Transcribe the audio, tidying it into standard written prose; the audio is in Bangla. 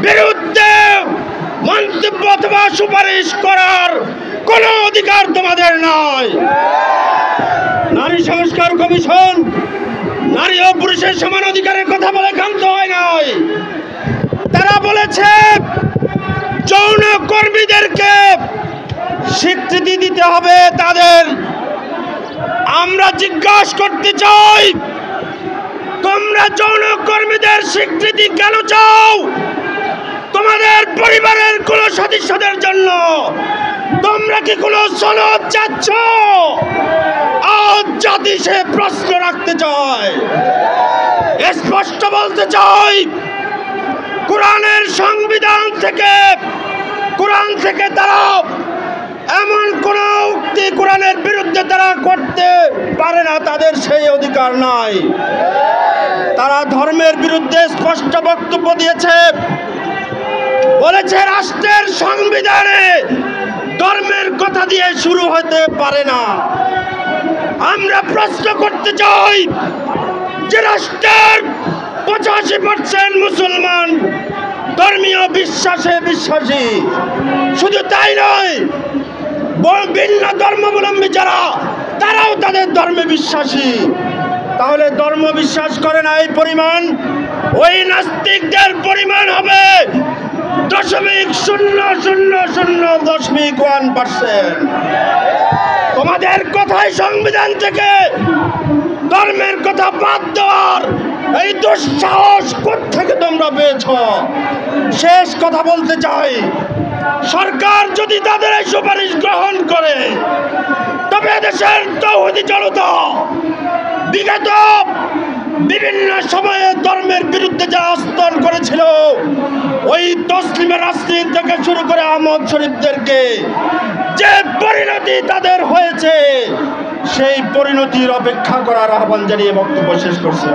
বিরুদ্ধে মন্তব্য অথবা সুপারিশ করার কোনো অধিকার তোমাদের নয়। নারী সংস্কার কমিশন নারী ও পুরুষের সমান অধিকারের কথা বলে ক্ষান্ত হয় নাই। তারা বলেছে যৌন কর্মীদেরকে স্বীকৃতি দিতে হবে তাদের। আমরা জিজ্ঞাসা করতে চাই, তোমরা যৌন কর্মীদের স্বীকৃতি কেন চাও? তোমাদের পরিবারের কোন সদস্যদের জন্য তোমরা কি কোনো সনদ চাচ্ছ? আজ জাতি সে প্রশ্ন রাখতে চায়। স্পষ্ট বলতে চাই, কোরআনের সংবিধান থেকে কোরআন থেকে তারা এমন কোন উক্তি কোরআনের বিরুদ্ধে তারা করতে পারে না, তাদের সেই অধিকার নাই। তারা ধর্মের বিরুদ্ধে স্পষ্ট বক্তব্য দিয়েছে, বলেছে রাষ্ট্রের সংবিধানে ধর্মের কথা দিয়ে শুরু হতে পারে না। আমরা প্রশ্ন করতে চাই যে রাষ্ট্রের 85% মুসলমান ধর্মীয় বিশ্বাসে বিশ্বাসী। শুধু তাই নয়, ভিন্ন ধর্মাবলম্বী যারা তারাও তাদের ধর্মে বিশ্বাসী। তাহলে ধর্ম বিশ্বাস করে না এই পরিমাণ, ওই নাস্তিকদের পরিমাণ হবে 0.000.1%। তোমাদের কথায় সংবিধান থেকে ধর্মের কথা বাদ দেওয়ার এই দুঃসাহস কোত্থেকে তোমরা পেয়েছ? শেষ কথা বলতে চাই, সরকার যদি তাদের এই সুপারিশ গ্রহণ করে তবে দেশের তৌহিদি জনতা বিগত বিভিন্ন সময়ে ধর্মের বিরুদ্ধে যে আস্তরণ করেছিল, ওই তসলিমা নাসরিন থেকে শুরু করে আহমদ শরীফদেরকে যে পরিণতি তাদের হয়েছে, সেই পরিণতির অপেক্ষা করার আহ্বান জানিয়ে বক্তব্য শেষ করছি।